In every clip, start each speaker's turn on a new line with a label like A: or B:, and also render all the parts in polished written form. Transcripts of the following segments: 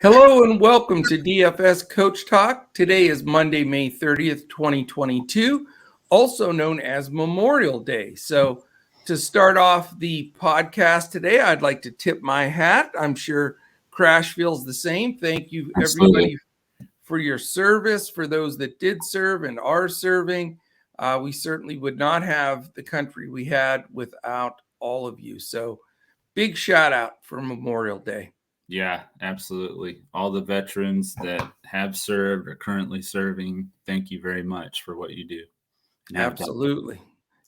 A: Hello and welcome to DFS Coach Talk. Today is Monday, May 30th, 2022, also known as Memorial Day. So to start off the podcast today, I'd like to tip my hat. I'm sure Crash feels the same. Thank you, everybody, for your service. For those that did serve and are serving, we certainly would not have the country we had without all of you. So big shout out for Memorial Day.
B: Yeah, absolutely. All the veterans that have served or currently serving, thank you very much for what you do.
A: Absolutely.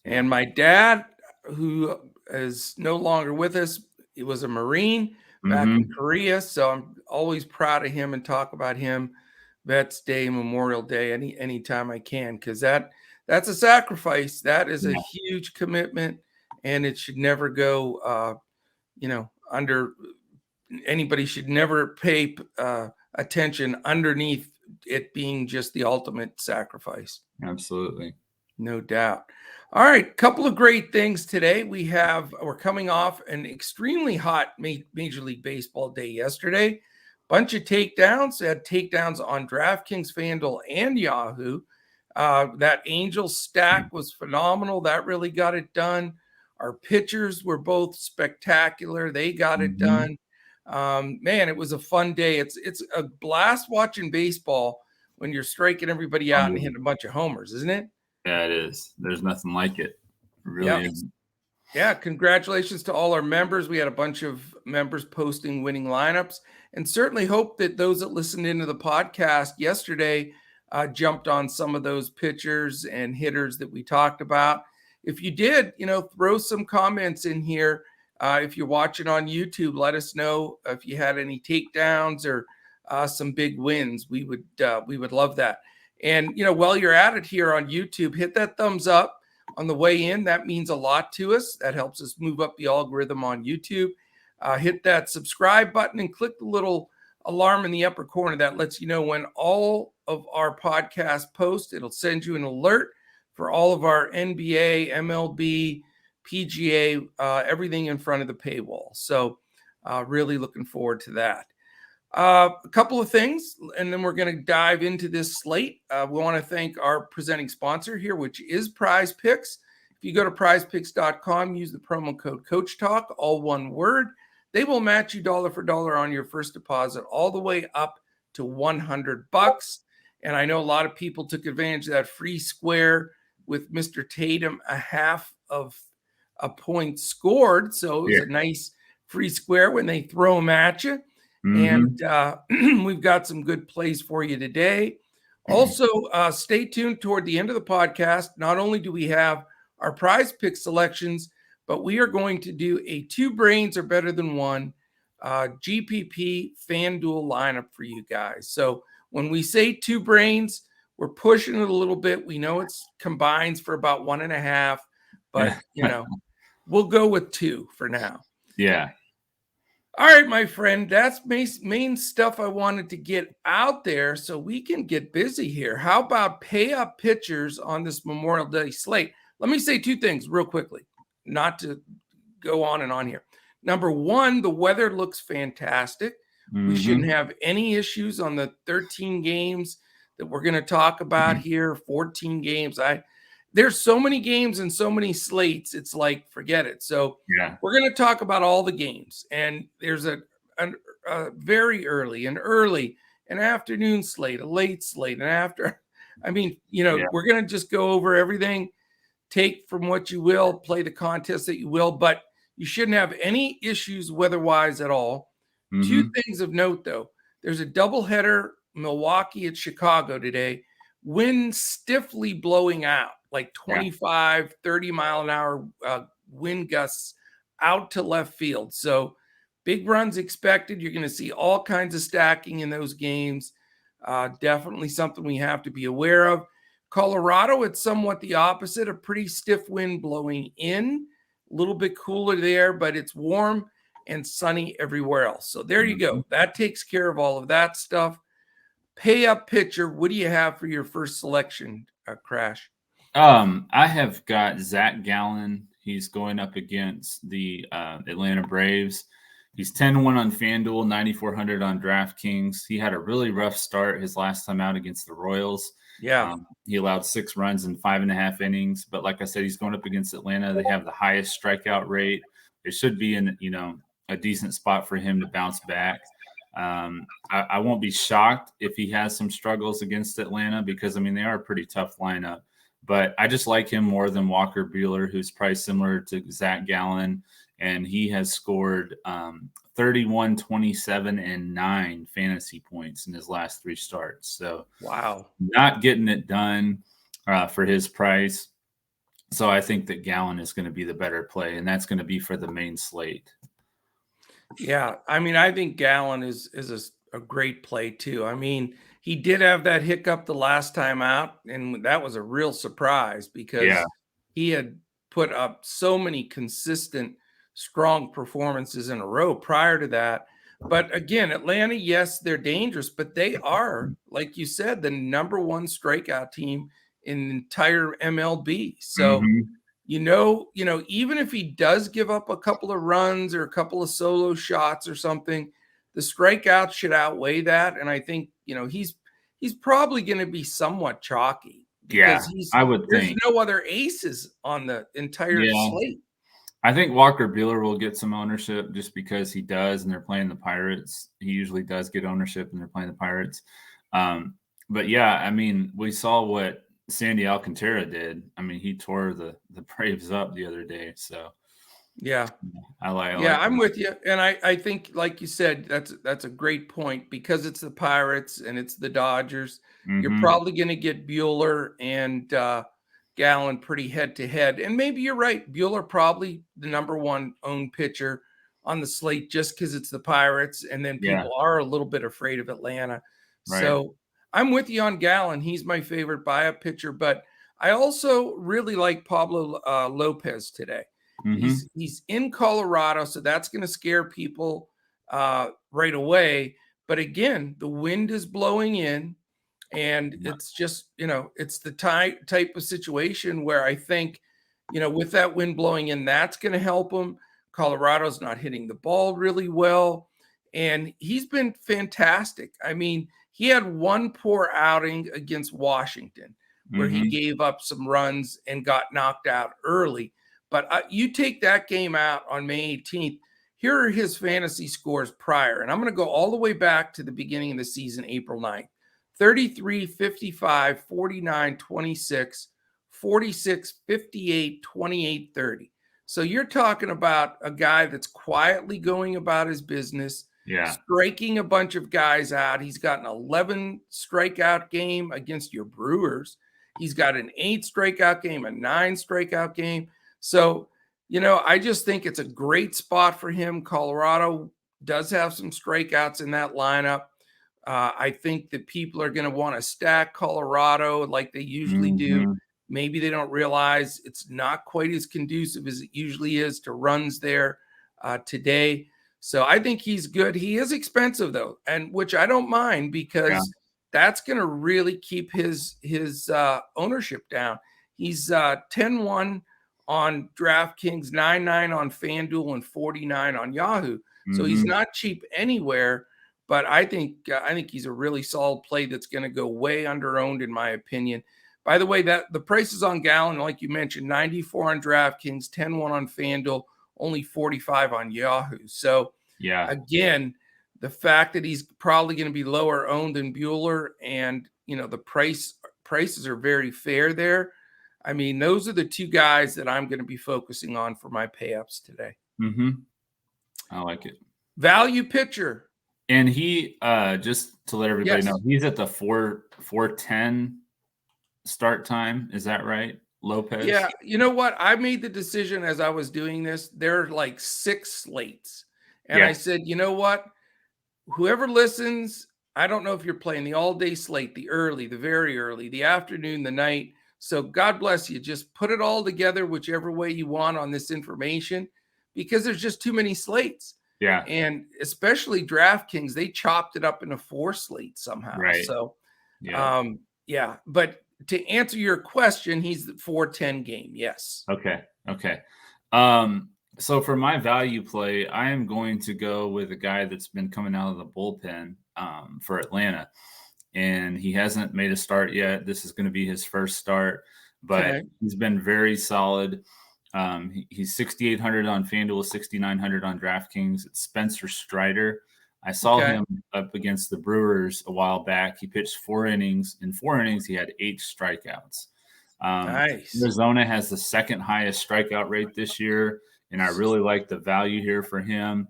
A: And my dad, who is no longer with us, he was a Marine back in Korea. So I'm always proud of him and talk about him Vets Day, Memorial Day, anytime I can, because that's a sacrifice. That is a huge commitment, and it should never go under. Anybody should never pay attention underneath it being just the ultimate sacrifice.
B: Absolutely.
A: No doubt. All right, couple of great things today. We're coming off an extremely hot Major League Baseball day yesterday. Bunch of takedowns. Had takedowns on Draftkings Fanduel and Yahoo. That Angels stack was phenomenal. That really got it done. Our pitchers were both spectacular. They got it done. Man, it was a fun day. It's a blast watching baseball when you're striking everybody out and hitting a bunch of homers, isn't it?
B: Yeah, it is. There's nothing like it. It really is.
A: Yeah, congratulations to all our members. We had a bunch of members posting winning lineups, and certainly hope that those that listened into the podcast yesterday jumped on some of those pitchers and hitters that we talked about. If you did, throw some comments in here. If you're watching on YouTube, let us know if you had any takedowns or some big wins. We would love that. And while you're at it here on YouTube, hit that thumbs up on the way in. That means a lot to us. That helps us move up the algorithm on YouTube. Hit that subscribe button and click the little alarm in the upper corner. That lets you know when all of our podcasts post. It'll send you an alert for all of our NBA, MLB, PGA, everything in front of the paywall. So really looking forward to that. A couple of things, and then we're going to dive into this slate. We want to thank our presenting sponsor here, which is Prizepicks. If you go to prizepicks.com, use the promo code CoachTalk, all one word. They will match you dollar for dollar on your first deposit, all the way up to $100. And I know a lot of people took advantage of that free square with Mr. Tatum, a half of a point scored. So it was a nice free square when they throw them at you. And we've got some good plays for you today. Also, stay tuned toward the end of the podcast. Not only do we have our prize pick selections, but we are going to do a 2 brains are better than one GPP Fanduel lineup for you guys. So when we say 2 brains, we're pushing it a little bit. We know it's combines for about 1.5, but we'll go with 2 for now.
B: Yeah.
A: All right, my friend, that's main stuff I wanted to get out there so we can get busy here. How about pay up pitchers on this Memorial Day slate? Let me say 2 things real quickly, not to go on and on here. Number 1, the weather looks fantastic. We shouldn't have any issues on the 13 games that we're going to talk about here, 14 games. There's so many games and so many slates. It's like, forget it. So we're going to talk about all the games. And there's a very early, an afternoon slate, a late slate, and after. We're going to just go over everything, take from what you will, play the contest that you will, but you shouldn't have any issues weather-wise at all. 2 things of note, though. There's a doubleheader, Milwaukee at Chicago today. Wind stiffly blowing out, like 25, 30 mile an hour wind gusts out to left field. So big runs expected. You're going to see all kinds of stacking in those games. Definitely something we have to be aware of. Colorado, it's somewhat the opposite, a pretty stiff wind blowing in, a little bit cooler there, but it's warm and sunny everywhere else. So there you go. That takes care of all of that stuff. Pay up pitcher. What do you have for your first selection, Crash?
B: I have got Zach Gallen. He's going up against the Atlanta Braves. He's 10-1 on Fanduel, 9,400 on DraftKings. He had a really rough start his last time out against the Royals.
A: Yeah.
B: He allowed 6 runs in 5.5 innings. But like I said, he's going up against Atlanta. They have the highest strikeout rate. It should be in, a decent spot for him to bounce back. I won't be shocked if he has some struggles against Atlanta because, they are a pretty tough lineup. But I just like him more than Walker Buehler, who's probably similar to Zach Gallen. And he has scored 31, 27, and 9 fantasy points in his last 3 starts. So
A: wow,
B: not getting it done for his price. So I think that Gallen is going to be the better play, and that's going to be for the main slate.
A: Yeah, I think Gallen is a great play too. He did have that hiccup the last time out, and that was a real surprise because he had put up so many consistent, strong performances in a row prior to that. But again, Atlanta, yes, they're dangerous, but they are, like you said, the #1 strikeout team in the entire MLB. So even if he does give up a couple of runs or a couple of solo shots or something, the strikeouts should outweigh that. And I think, he's probably going to be somewhat chalky because
B: I would
A: there's
B: think
A: no other aces on the entire slate.
B: I think Walker Buehler will get some ownership just because he does, and they're playing the Pirates. He usually does get ownership, and they're playing the Pirates. But yeah, we saw what Sandy Alcantara did. He tore the Braves up the other day. So
A: yeah,
B: I'm
A: with you. And I think, like you said, that's a great point because it's the Pirates and it's the Dodgers. You're probably going to get Buehler and Gallen pretty head to head. And maybe you're right. Buehler probably the #1 owned pitcher on the slate just because it's the Pirates. And then people are a little bit afraid of Atlanta. Right. So I'm with you on Gallen. He's my favorite buy-up pitcher, but I also really like Pablo Lopez today. He's in Colorado, so that's going to scare people right away. But again, the wind is blowing in, and it's just, it's the type of situation where I think, with that wind blowing in, that's going to help him. Colorado's not hitting the ball really well, and he's been fantastic. He had one poor outing against Washington where he gave up some runs and got knocked out early. But you take that game out on May 18th, here are his fantasy scores prior. And I'm going to go all the way back to the beginning of the season, April 9th. 33, 55, 49, 26, 46, 58, 28, 30. So you're talking about a guy that's quietly going about his business, striking a bunch of guys out. He's got an 11 strikeout game against your Brewers. He's got an 8 strikeout game, a 9 strikeout game. So, I just think it's a great spot for him. Colorado does have some strikeouts in that lineup. I think that people are going to want to stack Colorado like they usually do. Maybe they don't realize it's not quite as conducive as it usually is to runs there today. So I think he's good. He is expensive though, and which I don't mind because that's going to really keep his ownership down. He's 10-1 on DraftKings, 9-9 on Fanduel, and 49 on Yahoo. So he's not cheap anywhere. But I think he's a really solid play that's going to go way under-owned in my opinion. By the way, that the prices on Gallen, like you mentioned, 94 on DraftKings, 10-1 on Fanduel, only 45 on Yahoo. So again, the fact that he's probably going to be lower owned than Buehler, and the prices are very fair there. Those are the two guys that I'm going to be focusing on for my pay-ups today.
B: I like it.
A: Value pitcher.
B: And he, just to let everybody know, he's at the 4:10 start time. Is that right, Lopez?
A: Yeah. You know what? I made the decision as I was doing this. There are like 6 slates. And I said, you know what? Whoever listens, I don't know if you're playing the all-day slate, the early, the very early, the afternoon, the night. So God bless you. Just put it all together whichever way you want on this information because there's just too many slates.
B: Yeah.
A: And especially DraftKings, they chopped it up into 4 slates somehow.
B: Right.
A: So, but to answer your question, he's the 4:10 game. Yes.
B: Okay. So for my value play, I am going to go with a guy that's been coming out of the bullpen for Atlanta, and he hasn't made a start yet. This is going to be his first start, but
A: Okay.
B: he's been very solid. He's 6,800 on Fanduel, 6,900 on DraftKings. It's Spencer Strider. I saw
A: Okay.
B: him up against the Brewers a while back. He pitched 4 innings. In 4 innings, he had 8 strikeouts.
A: Nice.
B: Arizona has the second highest strikeout rate this year, and I really like the value here for him.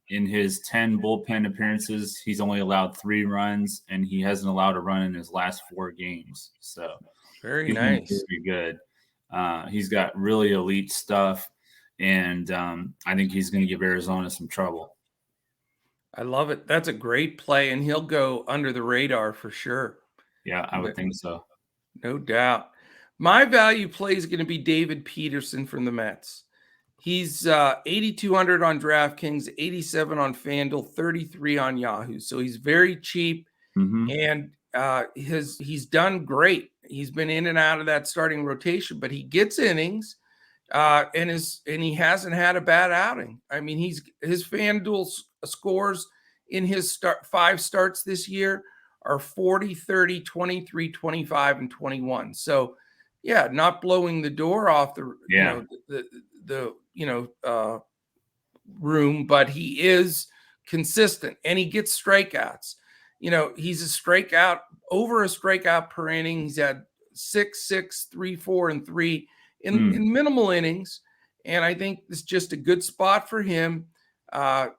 B: In his 10 bullpen appearances, he's only allowed 3 runs, and he hasn't allowed a run in his last 4 games. So
A: Very
B: he's been
A: nice.
B: very good. He's got really elite stuff, and I think he's going to give Arizona some trouble.
A: I love it. That's a great play, and he'll go under the radar for sure.
B: Yeah, I would think so.
A: No doubt. My value play is going to be David Peterson from the Mets. He's 8,200 on DraftKings, 87 on FanDuel, 33 on Yahoo. So he's very cheap, and he's done great. He's been in and out of that starting rotation, but he gets innings, and he hasn't had a bad outing. I mean, his FanDuel scores in his 5 starts this year are 40, 30, 23, 25, and 21. So, yeah, not blowing the door off the room, but he is consistent and he gets strikeouts. He's over a strikeout per inning. He's had 6, 6, 3, 4, and 3 in minimal innings. And I think it's just a good spot for him.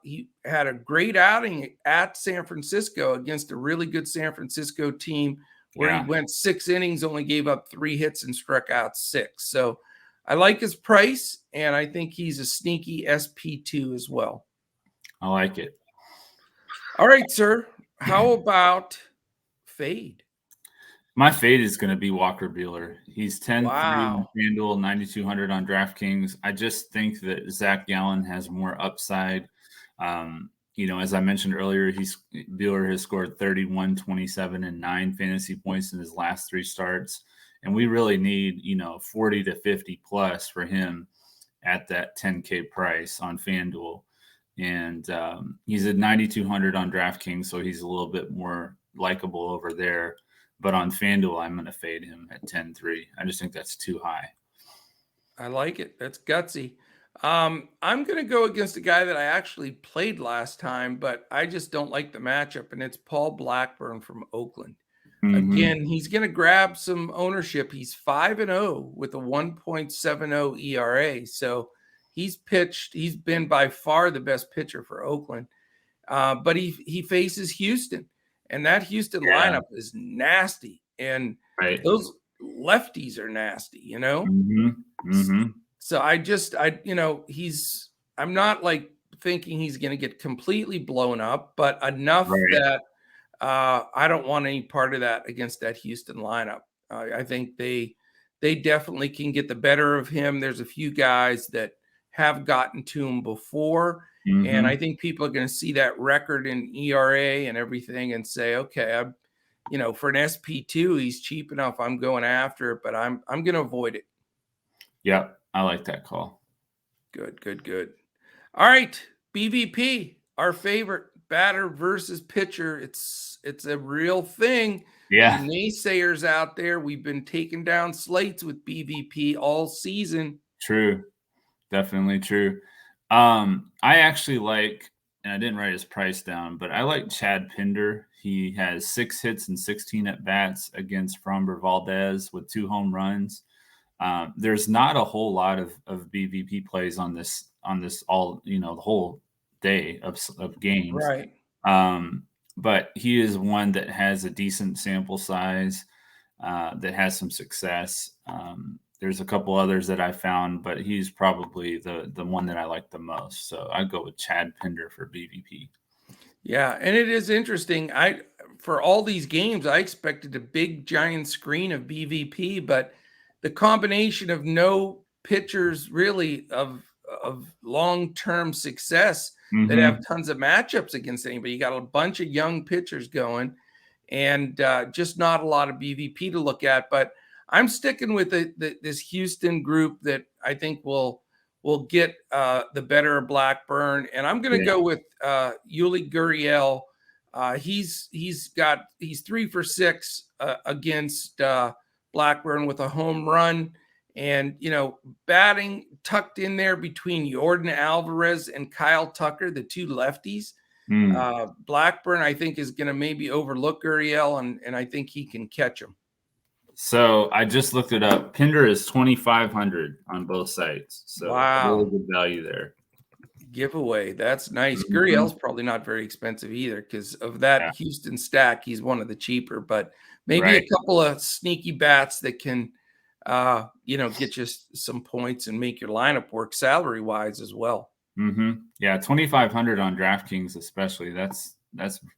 A: He had a great outing at San Francisco against a really good San Francisco team where he went 6 innings, only gave up 3 hits and struck out 6. So I like his price, and I think he's a sneaky SP2 as well.
B: I like it.
A: All right, sir. How about fade?
B: My fade is going to be Walker Buehler. He's 10-3 on
A: Wow.
B: FanDuel, 9,200 on DraftKings. I just think that Zach Gallen has more upside. As I mentioned earlier, Buehler has scored 31, 27, and 9 fantasy points in his last 3 starts. And we really need, 40 to 50 plus for him at that 10K price on FanDuel. And he's at 9,200 on DraftKings, so he's a little bit more likable over there. But on FanDuel, I'm going to fade him at 10-3. I just think that's too high.
A: I like it. That's gutsy. I'm going to go against a guy that I actually played last time, but I just don't like the matchup, and it's Paul Blackburn from Oakland. Again, he's going to grab some ownership. He's 5-0 with a 1.70 ERA. So he's been by far the best pitcher for Oakland. But he faces Houston, and that Houston lineup is nasty. And those lefties are nasty, So I'm not like thinking he's going to get completely blown up, but enough that I don't want any part of that against that Houston lineup. I think they definitely can get the better of him. There's a few guys that have gotten to him before, and I think people are going to see that record in ERA and everything and say, okay, for an SP2, he's cheap enough. I'm going after it, but I'm going to avoid it.
B: Yep, I like that call.
A: Good. All right, BVP, our favorite batter versus pitcher. It's a real thing.
B: Yeah.
A: You naysayers out there, we've been taking down slates with BVP all season.
B: True. Definitely true. I actually like, and I didn't write his price down, but I like Chad Pinder. He has 6 hits and 16 at-bats against Framber Valdez with 2 home runs. There's not a whole lot of BVP plays on this all, the whole day of games.
A: Right.
B: But he is one that has a decent sample size, that has some success. There's a couple others that I found, but he's probably the one that I like the most. So I go with Chad Pinder for BVP.
A: Yeah, and it is interesting. For all these games, I expected a big giant screen of BVP, but the combination of no pitchers really of long-term success that have tons of matchups against anybody. You got a bunch of young pitchers going, and just not a lot of BVP to look at. But I'm sticking with this Houston group that I think will will get the better of Blackburn. And I'm going to go with Yuli Gurriel. He's 3 for 6 against Blackburn with a home run. And, batting tucked in there between Jordan Alvarez and Kyle Tucker, the two lefties. Blackburn, I think, is going to maybe overlook Gurriel, and I think he can catch him.
B: So I just looked it up. Pinder is 2,500 on both sites. So really good value there.
A: Giveaway. That's nice. Gurriel's probably not very expensive either because of that Houston stack. He's one of the cheaper, but maybe a couple of sneaky bats that can, get you some points and make your lineup work salary wise as well.
B: Yeah, 2,500 on DraftKings, especially. That's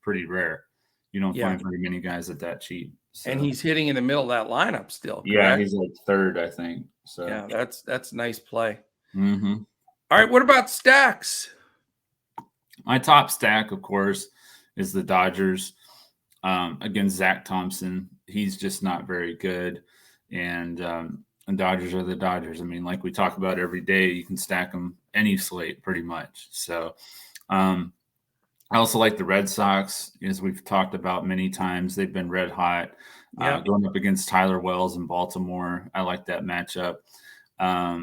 B: pretty rare. You don't find very many guys at that cheap. So.
A: And he's hitting in the middle of that lineup still. Correct?
B: Yeah, he's like third, I think. So
A: yeah, that's nice play. All right, what about stacks?
B: My top stack, of course, is the Dodgers against Zach Thompson. He's just not very good, and Dodgers are the Dodgers. I mean, like we talk about every day, you can stack them any slate pretty much. So I also like the Red Sox, as we've talked about many times. They've been red hot. Going up against Tyler Wells in Baltimore. I like that matchup. I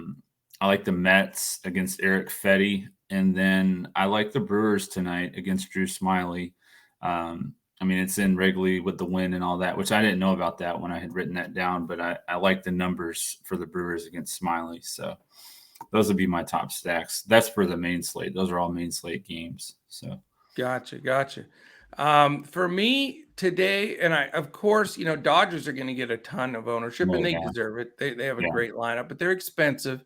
B: like the Mets against Eric Fetty. And then I like the Brewers tonight against Drew Smiley. I mean, it's in Wrigley with the win and all that, which I didn't know about that when I had written that down. But I like the numbers for the Brewers against Smiley. So those would be my top stacks. That's for the main slate. Those are all main slate games. So
A: Gotcha. For me today, and of course, Dodgers are going to get a ton of ownership, and they deserve it. They have a great lineup, but they're expensive.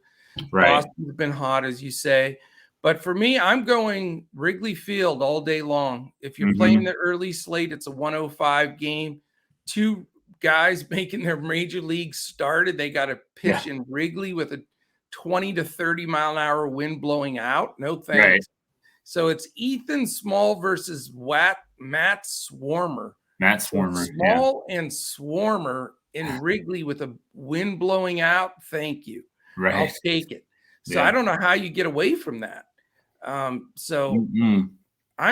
B: Right.
A: Boston's been hot, as you say. But for me, I'm going Wrigley Field all day long. If you're playing the early slate, it's a 105 game. Two guys making their major league started. They got to pitch in Wrigley with a 20 to 30 mile an hour wind blowing out. No thanks.
B: Right.
A: So it's Ethan Small versus Matt Swarmer. Small and Swarmer in Wrigley with a wind blowing out. Thank you.
B: Right.
A: I'll take it. So I don't know how you get away from that. I'm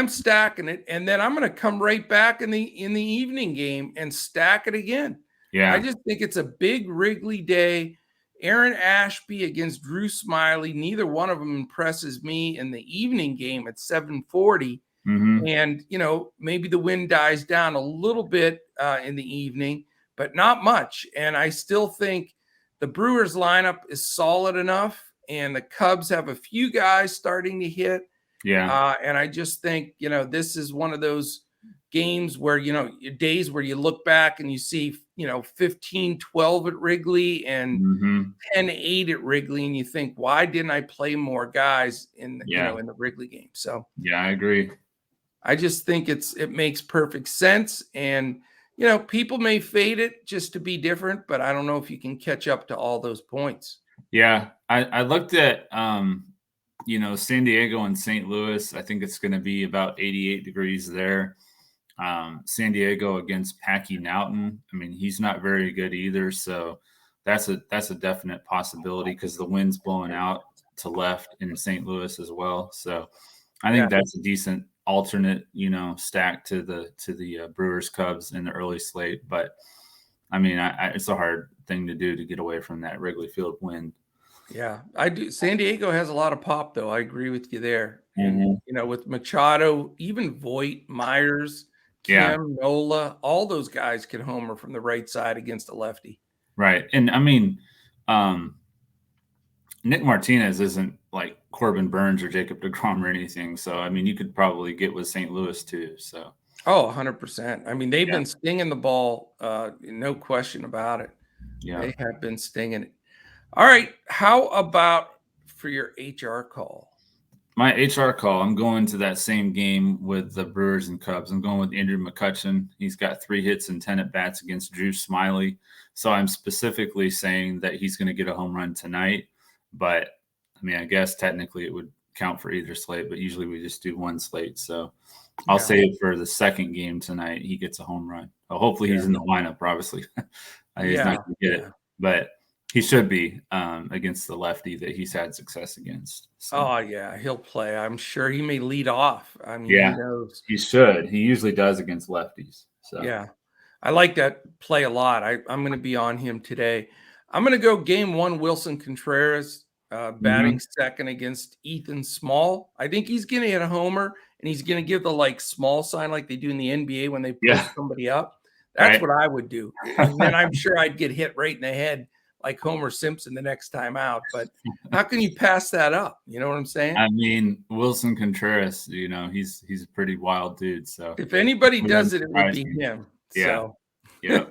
A: stacking it, and then I'm going to come right back in the evening game and stack it again.
B: Yeah.
A: I just think it's a big Wrigley day. Aaron Ashby against Drew Smiley. Neither one of them impresses me in the evening game at 7:40. And, maybe the wind dies down a little bit in the evening, but not much. And I still think the Brewers lineup is solid enough, and the Cubs have a few guys starting to hit.
B: Yeah.
A: And I just think, this is one of those games where, days where you look back and you see, 15-12 at Wrigley and 10-8 at Wrigley. And you think, why didn't I play more guys in the Wrigley game? So,
B: yeah, I agree.
A: I just think it makes perfect sense. And, people may fade it just to be different, but I don't know if you can catch up to all those points.
B: Yeah. I looked at, San Diego and St. Louis. I think it's going to be about 88 degrees there. San Diego against Packy Naughton. I mean, he's not very good either. So that's a definite possibility because the wind's blowing out to left in St. Louis as well. So I think that's a decent alternate, stack to the Brewers Cubs in the early slate. But I mean, it's a hard thing to do to get away from that Wrigley Field wind.
A: Yeah, I do. San Diego has a lot of pop, though. I agree with you there. And, with Machado, even Voit, Myers, Kim, Nola, all those guys can homer from the right side against a lefty.
B: Right. And I mean, Nick Martinez isn't like Corbin Burns or Jacob deGrom or anything. So, I mean, you could probably get with St. Louis too. So,
A: 100%. I mean, they've been stinging the ball, no question about it.
B: Yeah.
A: They have been stinging it. All right. How about for your HR call?
B: My HR call, I'm going to that same game with the Brewers and Cubs. I'm going with Andrew McCutchen. He's got 3 hits and 10 at-bats against Drew Smiley. So I'm specifically saying that he's going to get a home run tonight. But, I mean, I guess technically it would count for either slate, but usually we just do one slate. So I'll say it for the second game tonight, he gets a home run. Well, hopefully he's in the lineup, obviously. He's not going to get it. But He should be against the lefty that he's had success against. So.
A: Oh, yeah, he'll play. I'm sure he may lead off. I mean,
B: Yeah,
A: who knows?
B: he should. He usually does against lefties. So
A: Yeah, I like that play a lot. I'm going to be on him today. I'm going to go game one, Wilson Contreras, batting second against Ethan Small. I think he's going to hit a homer, and he's going to give the like small sign like they do in the NBA when they post somebody up. That's what I would do. And then I'm sure I'd get hit right in the head like Homer Simpson the next time out. But how can you pass that up? You know what I'm saying?
B: I mean, Wilson Contreras, he's a pretty wild dude. So
A: if anybody does it, it would be him.
B: Yeah.
A: So.
B: Yeah.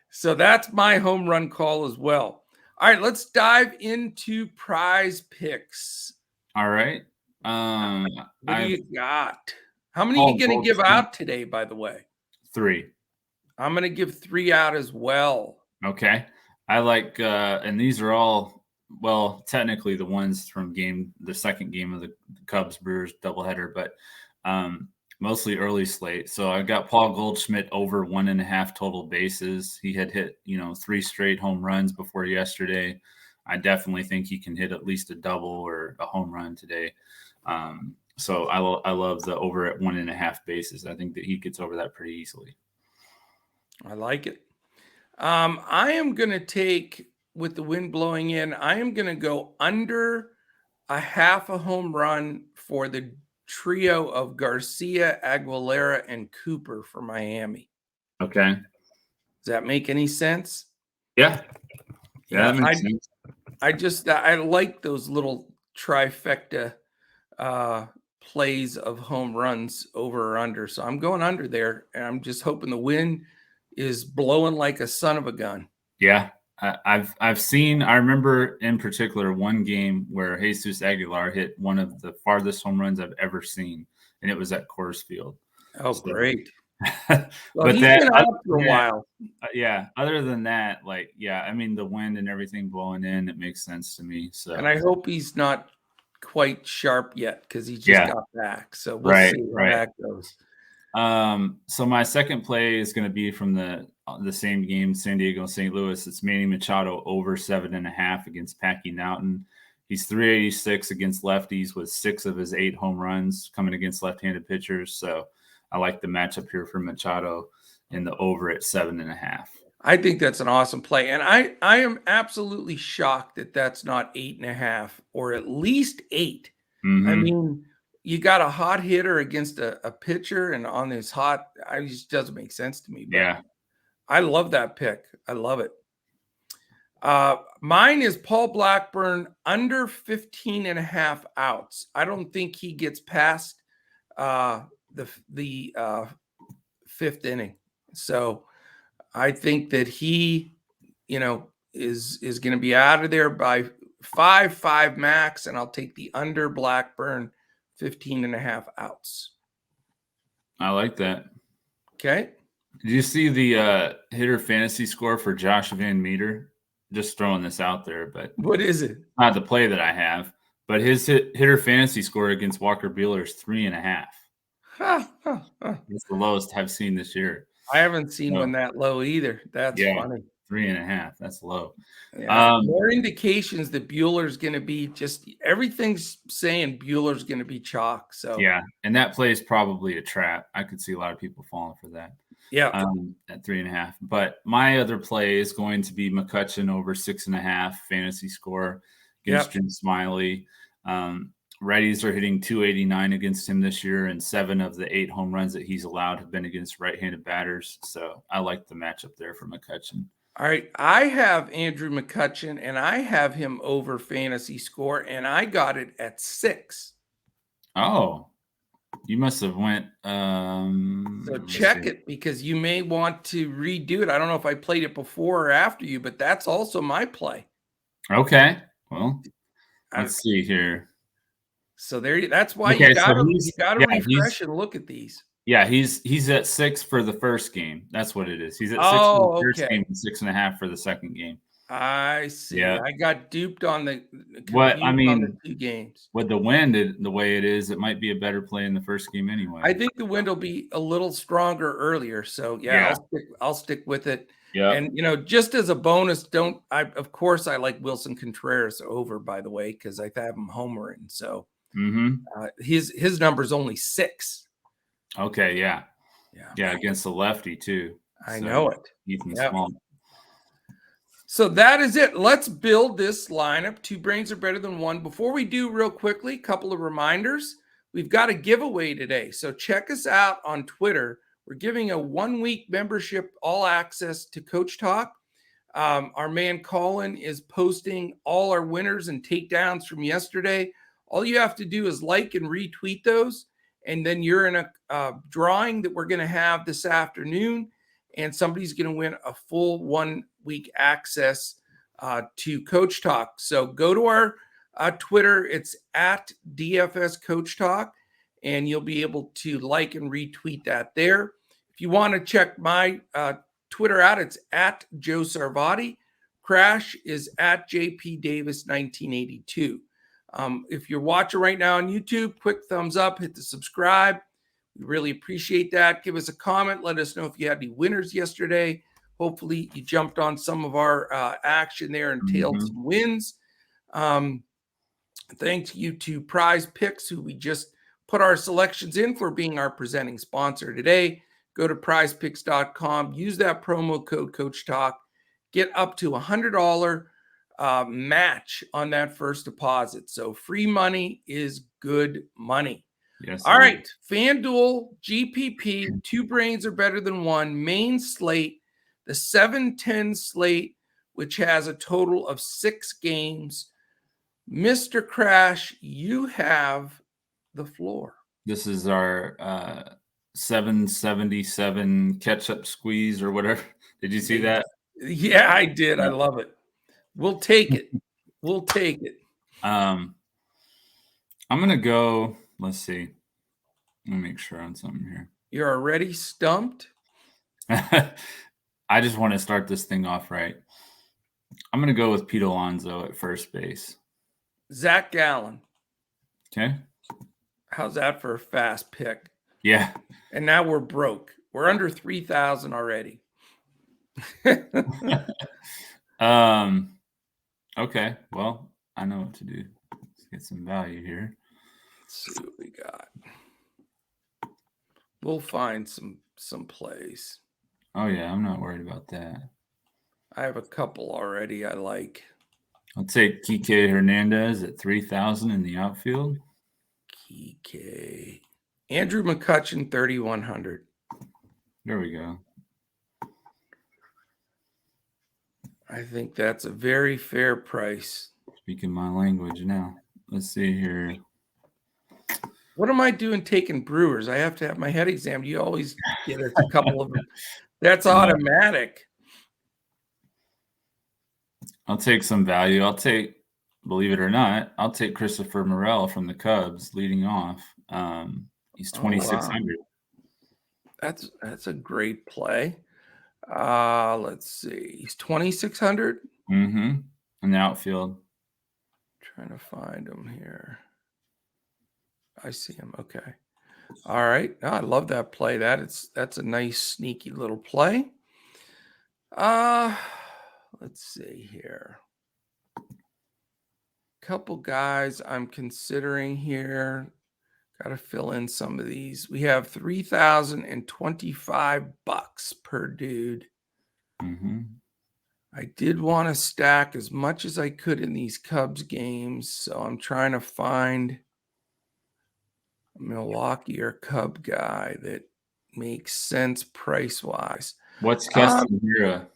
A: So that's my home run call as well. All right, let's dive into prize picks.
B: All right.
A: What do you got? How many are you going to give out today, by the way?
B: 3.
A: I'm going to give 3 out as well.
B: Okay. I like, and these are all, well, technically the ones from the second game of the Cubs Brewers doubleheader, but mostly early slate. So I got Paul Goldschmidt over 1.5 total bases. He had hit, 3 straight home runs before yesterday. I definitely think he can hit at least a double or a home run today. So I love the over at 1.5 bases. I think that he gets over that pretty easily.
A: I like it. I am going to take, with the wind blowing in, I am going to go under a half a home run for the trio of Garcia, Aguilera, and Cooper for Miami.
B: Okay.
A: Does that make any sense?
B: Yeah. Yeah, that makes sense.
A: I like those little trifecta plays of home runs over or under. So I'm going under there, and I'm just hoping the wind is blowing like a son of a gun.
B: Yeah. I've seen, I remember in particular one game where Jesus Aguilar hit one of the farthest home runs I've ever seen, and it was at Coors Field.
A: Oh, so, great.
B: Well,
A: but he's been out for a while.
B: Yeah. Other than that, I mean, the wind and everything blowing in, it makes sense to me. So,
A: and I hope he's not quite sharp yet because he just got back. So we'll see how that goes.
B: So my second play is going to be from the same game, San Diego, St. Louis. It's Manny Machado over 7.5 against Packy Naughton. He's 386 against lefties with 6 of his 8 home runs coming against left-handed pitchers. So I like the matchup here for Machado in the over at 7.5.
A: I think that's an awesome play. And I am absolutely shocked that that's not 8.5 or at least 8. I mean, you got a hot hitter against a pitcher, and on this hot, it just doesn't make sense to me. But
B: yeah.
A: I love that pick. I love it. Mine is Paul Blackburn under 15.5 outs. I don't think he gets past the 5th inning. So I think that he, is going to be out of there by 5 max, and I'll take the under Blackburn 15.5 outs.
B: I like that.
A: Okay.
B: Did you see the hitter fantasy score for Josh Van Meter? Just throwing this out there, but
A: what is it?
B: Not the play that I have, but his hitter fantasy score against Walker Buehler is 3.5. It's the lowest I've seen this year.
A: I haven't seen one that low either. That's funny.
B: 3.5. That's low.
A: Yeah. More indications that Bueller's going to be everything's saying Bueller's going to be chalk. So
B: yeah, and that play is probably a trap. I could see a lot of people falling for that.
A: Yeah.
B: At 3.5. But my other play is going to be McCutchen over 6.5 fantasy score against Jim Smiley. Righties are hitting 289 against him this year, and 7 of the 8 home runs that he's allowed have been against right-handed batters. So I like the matchup there for McCutchen.
A: All right. I have Andrew McCutchen, and I have him over fantasy score, and I got it at 6.
B: Oh, you must have went.
A: So check it, because you may want to redo it. I don't know if I played it before or after you, but that's also my play.
B: Okay. Well, let's see here.
A: So that's why you got to refresh and look at these.
B: Yeah, he's at 6 for the first game. That's what it is. He's at 6 for the first game and 6.5 for the second game.
A: I see. Yeah. I got duped on the 2 games.
B: With the wind the way it is, it might be a better play in the first game anyway.
A: I think the wind will be a little stronger earlier. So I'll stick with it.
B: Yeah.
A: And, just as a bonus, of course, I like Wilson Contreras over, by the way, because I have him homering. So his number is only 6.
B: Okay. Yeah.
A: Yeah.
B: Yeah. Against the lefty, too.
A: I know it.
B: Ethan
A: Yep.
B: Small.
A: So that is it. Let's build this lineup. 2 brains are better than 1. Before we do, real quickly, a couple of reminders. We've got a giveaway today. So check us out on Twitter. We're giving a 1-week membership, all access to Coach Talk. Our man Colin is posting all our winners and takedowns from yesterday. All you have to do is like and retweet those. And then you're in a drawing that we're going to have this afternoon. And somebody's going to win a full 1-week access to Coach Talk. So go to our Twitter. It's at DFS Coach Talk. And you'll be able to like and retweet that there. If you want to check my Twitter out, it's at Joe Sarvati. Crash is at JP Davis 1982. If you're watching right now on YouTube, quick thumbs up, hit the subscribe. We really appreciate that. Give us a comment. Let us know if you had any winners yesterday. Hopefully you jumped on some of our action there and tailed some wins. Thanks you to Prizepicks, who we just put our selections in for being our presenting sponsor today. Go to prizepicks.com. Use that promo code Coach Talk. Get up to $100 match on that first deposit. So free money is good money.
B: Yes.
A: All right. FanDuel GPP, 2 brains are better than 1. Main slate, the 7-10 slate, which has a total of 6 games. Mr. Crash, you have the floor.
B: This is our 777 catch-up squeeze or whatever. Did you see that?
A: Yeah, I did. I love it. We'll take it. We'll take it.
B: I'm going to go, let's see. Let me make sure on something here.
A: You're already stumped?
B: I just want to start this thing off right. I'm going to go with Pete Alonso at first base.
A: Zach Gallen.
B: Okay.
A: How's that for a fast pick?
B: Yeah.
A: And now we're broke. We're under 3,000 already.
B: Okay. Well, I know what to do. Let's get some value here.
A: Let's see what we got. We'll find some plays.
B: Oh yeah, I'm not worried about that.
A: I have a couple already I like.
B: I'll take Kike Hernandez at 3,000 in the outfield.
A: Kike. Andrew McCutchen, 3,100.
B: There we go.
A: I think that's a very fair price.
B: Speaking my language now. Let's see here.
A: What am I doing taking Brewers? I have to have my head examined. You always get a couple of them. That's automatic.
B: I'll take some value. Believe it or not, I'll take Christopher Morel from the Cubs leading off. He's 2,600.
A: That's a great play. Let's see. He's 2,600.
B: In the outfield.
A: Trying to find him here. I see him. Okay. All right. Oh, I love that play. That's a nice sneaky little play. Let's see here. Couple guys I'm considering here. Got to fill in some of these. We have $3,025 per dude. I did want to stack as much as I could in these Cubs games, so I'm trying to find a Milwaukee or Cub guy that makes sense price-wise.
B: What's Castanera?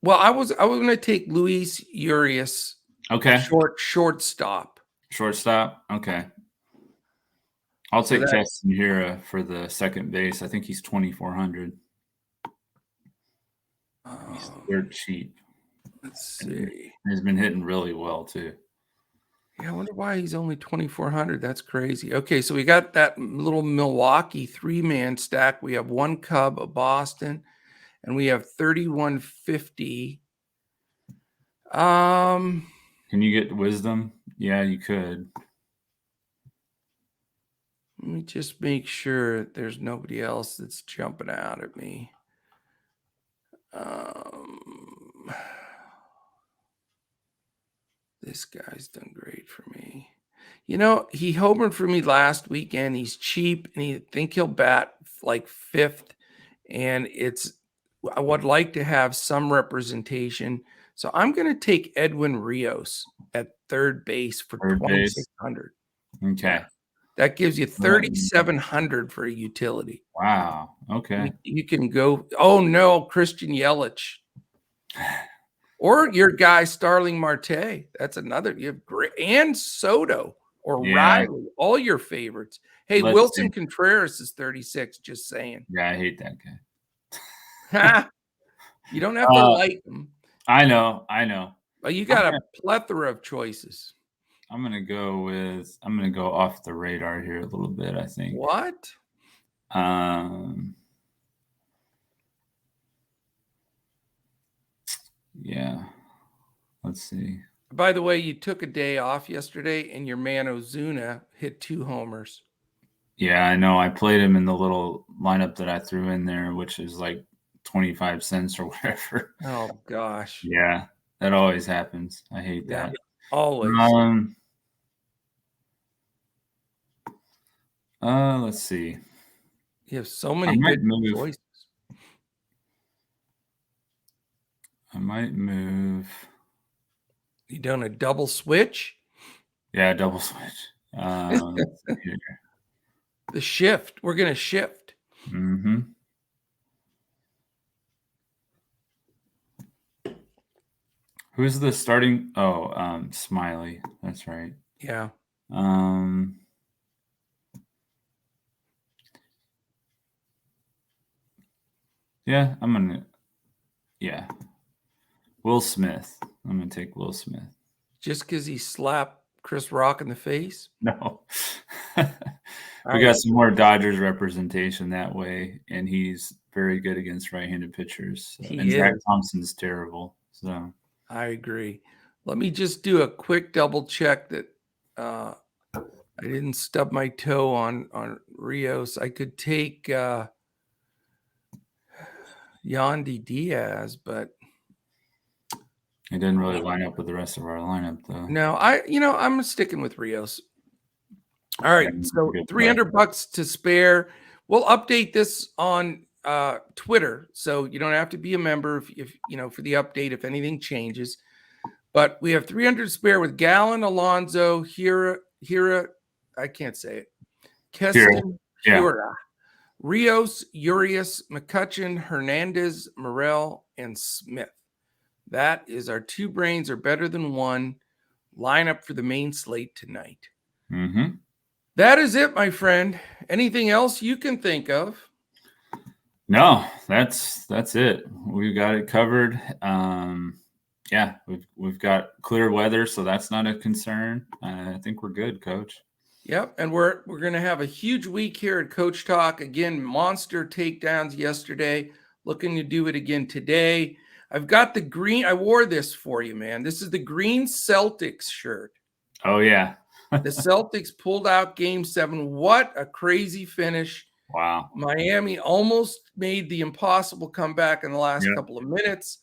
A: Well, I was going to take Luis Urias.
B: Okay.
A: Shortstop.
B: Shortstop. Okay. I'll take Castanera for the second base. I think he's 2,400. He's dirt cheap.
A: Let's see.
B: He's been hitting really well too.
A: Yeah, I wonder why he's only 2,400. That's crazy. Okay, so we got that little Milwaukee 3-man stack. We have 1 Cub, a Boston, and we have 3,150.
B: Can you get Wisdom? Yeah, you could.
A: Let me just make sure there's nobody else that's jumping out at me. This guy's done great for me. You know, he homered for me last weekend. He's cheap, and I think he'll bat like fifth. And I would like to have some representation. So I'm going to take Edwin Rios at third base for
B: Third base.
A: 2,600.
B: Okay.
A: Yeah. That gives you 3,700 for a utility.
B: Wow. Okay.
A: You can go, oh no, Christian Yelich. Or your guy, Starling Marte. That's another. You have great, and Soto or Riley, all your favorites. Hey, Wilson Contreras is 36, just saying.
B: Yeah, I hate that guy.
A: You don't have to like him.
B: I know.
A: But you got a plethora of choices.
B: I'm gonna go off the radar here a little bit, I think.
A: What?
B: Yeah. Let's see.
A: By the way, you took a day off yesterday, and your man Ozuna hit 2 homers.
B: Yeah, I know. I played him in the little lineup that I threw in there, which is like 25 cents or whatever.
A: Oh gosh.
B: Yeah, that always happens. I hate that.
A: Always.
B: Let's see.
A: You have so many good choices.
B: I might move.
A: You doing a double switch?
B: Yeah, double switch.
A: The shift. We're gonna shift.
B: Mm-hmm. Who's the starting? Oh, Smiley. That's right.
A: Yeah.
B: Yeah, yeah. Will Smith. I'm gonna take Will Smith.
A: Just because he slapped Chris Rock in the face?
B: No. We got some more Dodgers representation that way, and he's very good against right-handed pitchers. And Zach Thompson's terrible. So
A: I agree. Let me just do a quick double check that I didn't stub my toe on Rios. I could take Yandy Diaz, but
B: it didn't really line up with the rest of our lineup, though.
A: No, I'm sticking with Rios. All right, so $300 to spare. We'll update this on Twitter, so you don't have to be a member if for the update if anything changes. But we have 300 to spare with Gallen, Alonso, Hira, I can't say it. Keston, Hira, Rios, Urias, McCutcheon, Hernandez, Morel, and Smith. That is our 2 brains are better than 1 lineup for the main slate tonight.
B: Mm-hmm.
A: That is it, my friend. Anything else you can think of?
B: No, that's it. We've got it covered. Yeah, we've got clear weather, so that's not a concern. I think we're good, Coach.
A: Yep, and we're going to have a huge week here at Coach Talk. Again, monster takedowns yesterday. Looking to do it again today. I've got the green. I wore this for you, man. This is the green Celtics shirt.
B: Oh, yeah.
A: The Celtics pulled out Game 7. What a crazy finish.
B: Wow.
A: Miami almost made the impossible comeback in the last couple of minutes.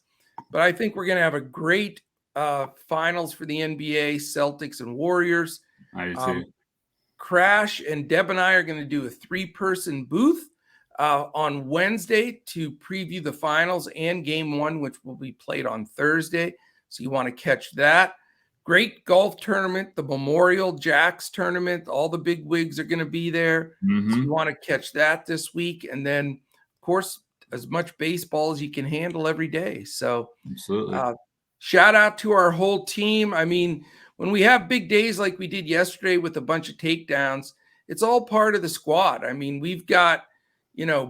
A: But I think we're going to have a great finals for the NBA, Celtics and Warriors.
B: I do too.
A: Crash and Deb and I are going to do a 3-person booth on Wednesday to preview the finals and Game 1, which will be played on Thursday. So you want to catch that. Great golf tournament, the Memorial Jacks tournament. All the big wigs are going to be there.
B: Mm-hmm.
A: So you want to catch that this week. And then, of course, as much baseball as you can handle every day. So
B: absolutely.
A: Shout out to our whole team. I mean, when we have big days like we did yesterday with a bunch of takedowns, it's all part of the squad. I mean, we've got,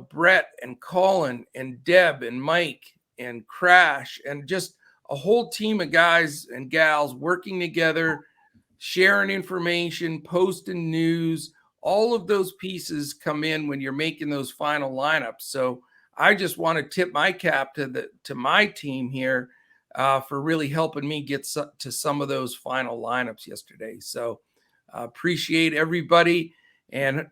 A: Brett and Colin and Deb and Mike and Crash and just a whole team of guys and gals working together, sharing information, posting news. All of those pieces come in when you're making those final lineups. So I just want to tip my cap to my team here for really helping me get to some of those final lineups yesterday. So appreciate everybody. And,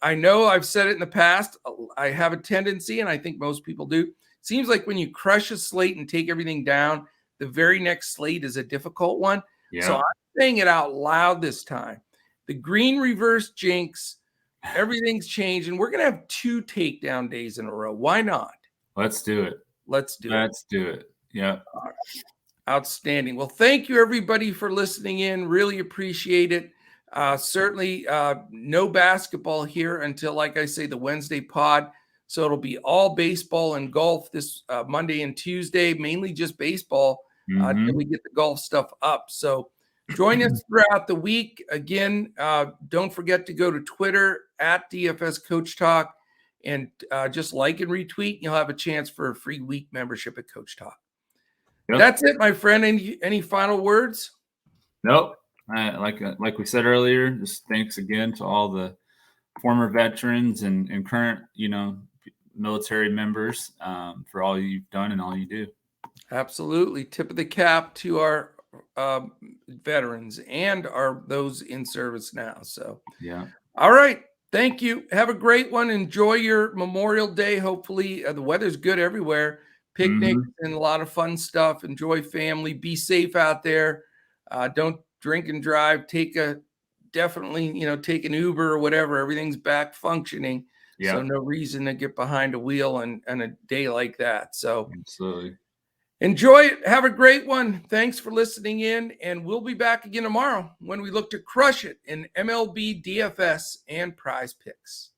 A: I know I've said it in the past. I have a tendency, and I think most people do, seems like when you crush a slate and take everything down, the very next slate is a difficult one.
B: Yeah.
A: So I'm saying it out loud this time. The green reverse jinx, everything's changed, and we're going to have 2 takedown days in a row. Why not?
B: Let's do it.
A: Let's do
B: it. Yeah.
A: Outstanding. Well, thank you, everybody, for listening in. Really appreciate it. Certainly no basketball here until, like I say, the Wednesday pod. So it'll be all baseball and golf this Monday and Tuesday, mainly just baseball until we get the golf stuff up. So join us throughout the week. Again, don't forget to go to Twitter at DFS Coach Talk and just like and retweet. And you'll have a chance for a free week membership at Coach Talk. Yep. That's it, my friend. Any final words?
B: Nope. Like we said earlier, just thanks again to all the former veterans and current, military members for all you've done and all you do.
A: Absolutely. Tip of the cap to our veterans and those in service now. So,
B: yeah.
A: All right. Thank you. Have a great one. Enjoy your Memorial Day. Hopefully the weather's good everywhere. Picnics and a lot of fun stuff. Enjoy family. Be safe out there. Don't drink and drive. Take an Uber or whatever. Everything's back functioning. Yeah. So no reason to get behind a wheel on a day like that. So
B: absolutely.
A: Enjoy it. Have a great one. Thanks for listening in. And we'll be back again tomorrow when we look to crush it in MLB DFS and Prize Picks.